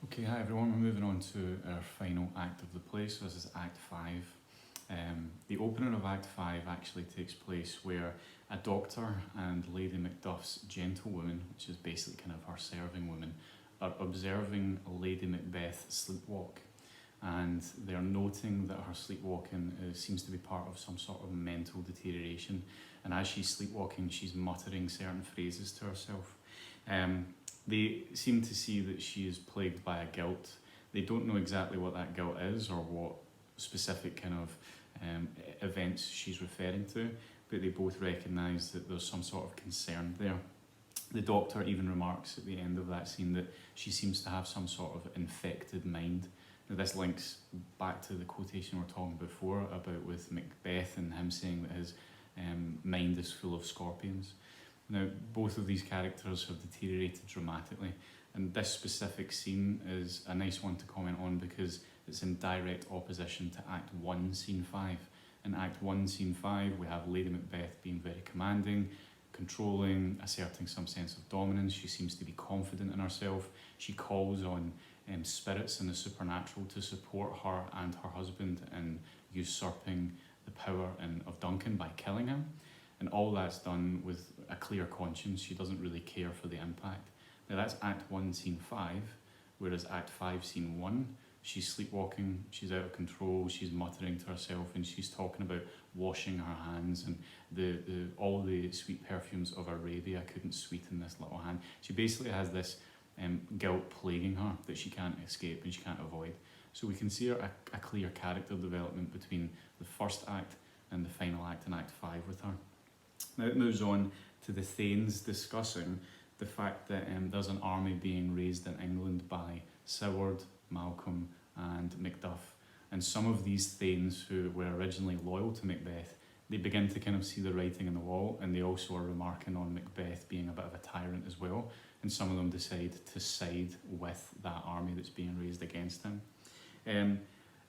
Okay, hi everyone. We're moving on to our final act of the play. So this is Act 5. The opening of Act 5 actually takes place where a doctor and Lady Macduff's gentlewoman, which is basically kind of her serving woman, are observing Lady Macbeth sleepwalk. And they're noting that her sleepwalking seems to be part of some sort of mental deterioration. And as she's sleepwalking, she's muttering certain phrases to herself. They seem to see that she is plagued by a guilt. They don't know exactly what that guilt is or what specific kind of events she's referring to, but they both recognise that there's some sort of concern there. The doctor even remarks at the end of that scene that she seems to have some sort of infected mind. Now this links back to the quotation we were talking before about with Macbeth and him saying that his mind is full of scorpions. Now, both of these characters have deteriorated dramatically, and this specific scene is a nice one to comment on because it's in direct opposition to Act 1, Scene 5. In Act 1, Scene 5, we have Lady Macbeth being very commanding, controlling, asserting some sense of dominance. She seems to be confident in herself. She calls on spirits and the supernatural to support her and her husband in usurping the power of Duncan by killing him. And all that's done with a clear conscience. She doesn't really care for the impact. Now that's Act 1, Scene 5, whereas Act 5, Scene 1, she's sleepwalking, she's out of control, she's muttering to herself, and she's talking about washing her hands and all the sweet perfumes of Arabia couldn't sweeten this little hand. She basically has this guilt plaguing her that she can't escape and she can't avoid. So we can see a clear character development between the first act and the final act in Act 5 with her. Now it moves on to the Thanes discussing the fact that there's an army being raised in England by Seward, Malcolm and Macduff. And some of these Thanes who were originally loyal to Macbeth, they begin to kind of see the writing on the wall, and they also are remarking on Macbeth being a bit of a tyrant as well. And some of them decide to side with that army that's being raised against him.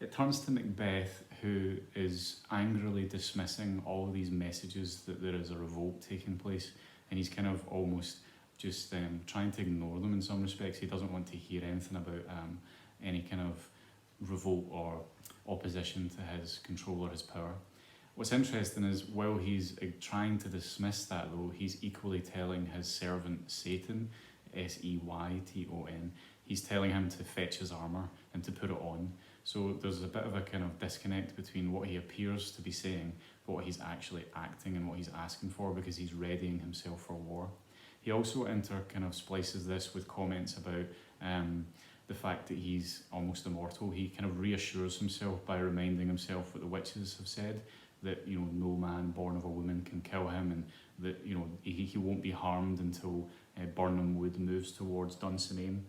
It turns to Macbeth, who is angrily dismissing all of these messages that there is a revolt taking place, and he's kind of almost just trying to ignore them in some respects. He doesn't want to hear anything about any kind of revolt or opposition to his control or his power. What's interesting is while he's trying to dismiss that though, he's equally telling his servant Satan, Seyton, he's telling him to fetch his armour and to put it on. So there's a bit of a kind of disconnect between what he appears to be saying, but what he's actually acting and what he's asking for, because he's readying himself for war. He also kind of splices this with comments about the fact that he's almost immortal. He kind of reassures himself by reminding himself what the witches have said, that no man born of a woman can kill him, and that he won't be harmed until Birnam Wood moves towards Dunsinane.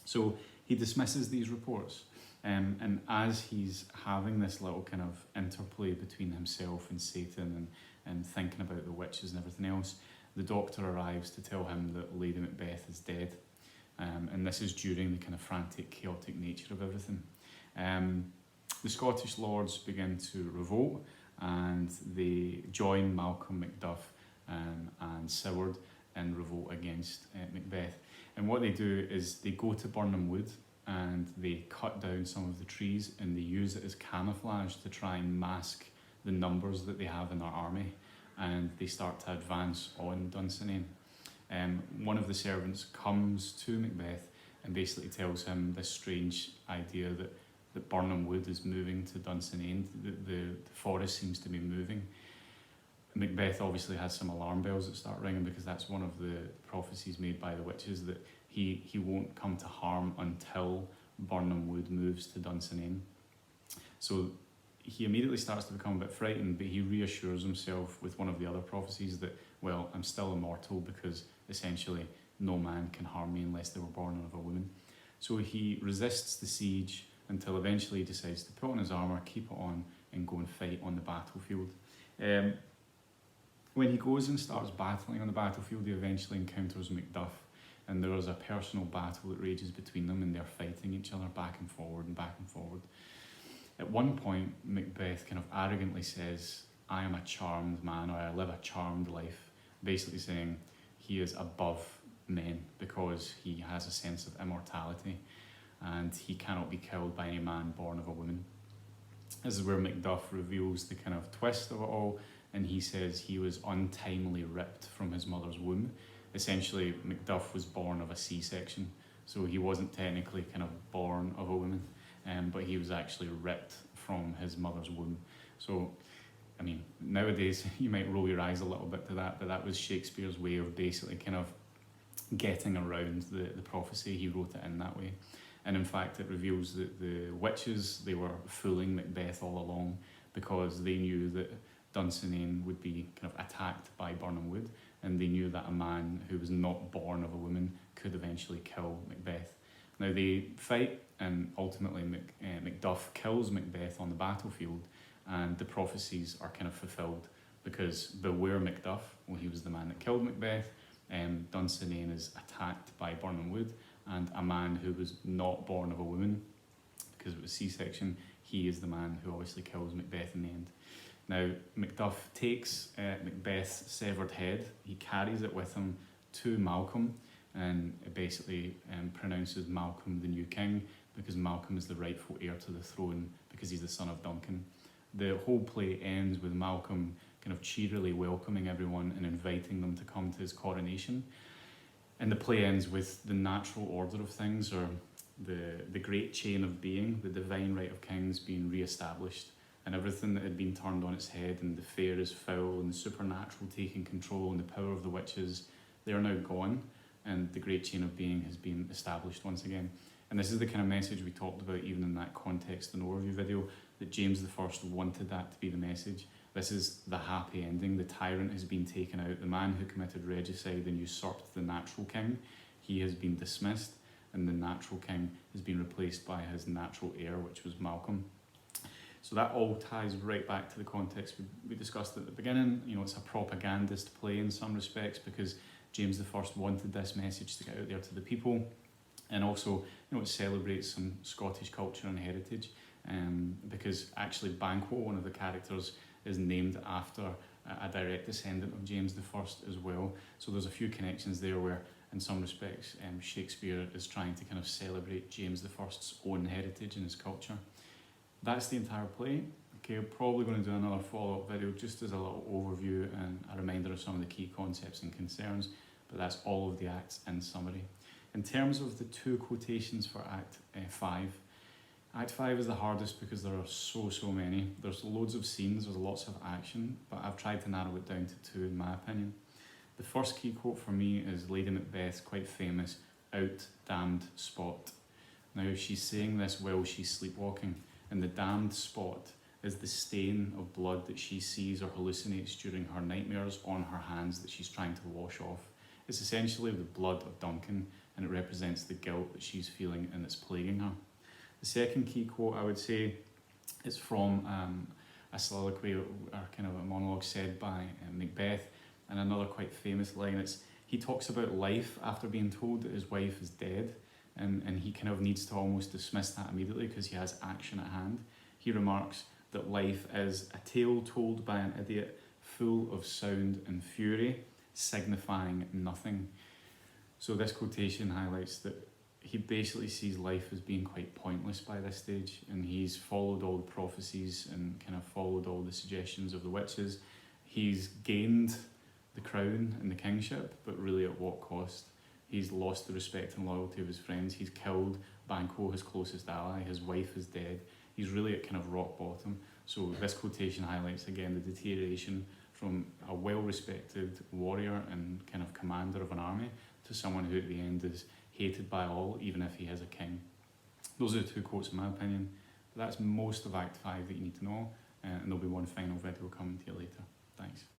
So he dismisses these reports. And as he's having this little kind of interplay between himself and Satan and thinking about the witches and everything else, the doctor arrives to tell him that Lady Macbeth is dead. And this is during the kind of frantic, chaotic nature of everything. The Scottish lords begin to revolt, and they join Malcolm, Macduff and Seward in revolt against Macbeth. And what they do is they go to Birnam Wood, and they cut down some of the trees and they use it as camouflage to try and mask the numbers that they have in their army, and they start to advance on Dunsinane. One of the servants comes to Macbeth and basically tells him this strange idea that Birnam Wood is moving to Dunsinane. The forest seems to be moving. Macbeth obviously has some alarm bells that start ringing, because that's one of the prophecies made by the witches, that he won't come to harm until Birnam Wood moves to Dunsinane. So he immediately starts to become a bit frightened, but he reassures himself with one of the other prophecies that, well, I'm still immortal because essentially no man can harm me unless they were born of a woman. So he resists the siege until eventually he decides to put on his armour, keep it on, and go and fight on the battlefield. When he goes and starts battling on the battlefield, he eventually encounters Macduff, and there is a personal battle that rages between them, and they're fighting each other back and forward and back and forward. At one point, Macbeth kind of arrogantly says, I am a charmed man, or I live a charmed life, basically saying he is above men because he has a sense of immortality. and he cannot be killed by any man born of a woman. This is where Macduff reveals the kind of twist of it all, and he says he was untimely ripped from his mother's womb. Essentially, Macduff was born of a C-section, so he wasn't technically kind of born of a woman, but he was actually ripped from his mother's womb. So, I mean, nowadays you might roll your eyes a little bit to that, but that was Shakespeare's way of basically kind of getting around the prophecy. He wrote it in that way. And in fact, it reveals that the witches, they were fooling Macbeth all along, because they knew that Dunsinane would be kind of attacked by Birnam Wood, and they knew that a man who was not born of a woman could eventually kill Macbeth. Now they fight, and ultimately Macduff kills Macbeth on the battlefield, and the prophecies are kind of fulfilled, because beware Macduff, well, he was the man that killed Macbeth. Dunsinane is attacked by Birnam Wood, and a man who was not born of a woman, because it was C-section, he is the man who obviously kills Macbeth in the end. Now, Macduff takes Macbeth's severed head, he carries it with him to Malcolm, and it basically pronounces Malcolm the new king, because Malcolm is the rightful heir to the throne, because he's the son of Duncan. The whole play ends with Malcolm kind of cheerily welcoming everyone and inviting them to come to his coronation. And the play ends with the natural order of things, or the great chain of being, the divine right of kings being re-established, and everything that had been turned on its head, and the fair is foul, and the supernatural taking control, and the power of the witches, they are now gone, and the great chain of being has been established once again. And this is the kind of message we talked about even in that context and overview video, that James I wanted that to be the message. This is the happy ending. The tyrant has been taken out. The man who committed regicide and usurped the natural king, he has been dismissed, and the natural king has been replaced by his natural heir, which was Malcolm. So that all ties right back to the context we discussed at the beginning. You know, it's a propagandist play in some respects, because James I wanted this message to get out there to the people, and also, you know, it celebrates some Scottish culture and heritage, because actually Banquo, one of the characters, is named after a direct descendant of James I as well. So there's a few connections there where, in some respects, Shakespeare is trying to kind of celebrate James I's own heritage and his culture. That's the entire play. Okay, I'm probably going to do another follow-up video just as a little overview and a reminder of some of the key concepts and concerns, but that's all of the acts in summary. In terms of the two quotations for Act 5, Act 5 is the hardest because there are so many. There's loads of scenes, there's lots of action, but I've tried to narrow it down to two in my opinion. The first key quote for me is Lady Macbeth's quite famous, "Out, damned spot." Now she's saying this while she's sleepwalking, and the damned spot is the stain of blood that she sees or hallucinates during her nightmares on her hands that she's trying to wash off. It's essentially the blood of Duncan, and it represents the guilt that she's feeling and it's plaguing her. The second key quote, I would say, is from a soliloquy or kind of a monologue said by Macbeth, and another quite famous line. He talks about life after being told that his wife is dead, and he kind of needs to almost dismiss that immediately because he has action at hand. He remarks that life is a tale told by an idiot, full of sound and fury, signifying nothing. So this quotation highlights that he basically sees life as being quite pointless by this stage, and he's followed all the prophecies and kind of followed all the suggestions of the witches. He's gained the crown and the kingship, but really at what cost? He's lost the respect and loyalty of his friends. He's killed Banquo, his closest ally. His wife is dead. He's really at kind of rock bottom. So this quotation highlights again the deterioration from a well-respected warrior and kind of commander of an army to someone who at the end is hated by all, even if he is a king. Those are the two quotes in my opinion. But that's most of Act 5 that you need to know, and there'll be one final video coming to you later. Thanks.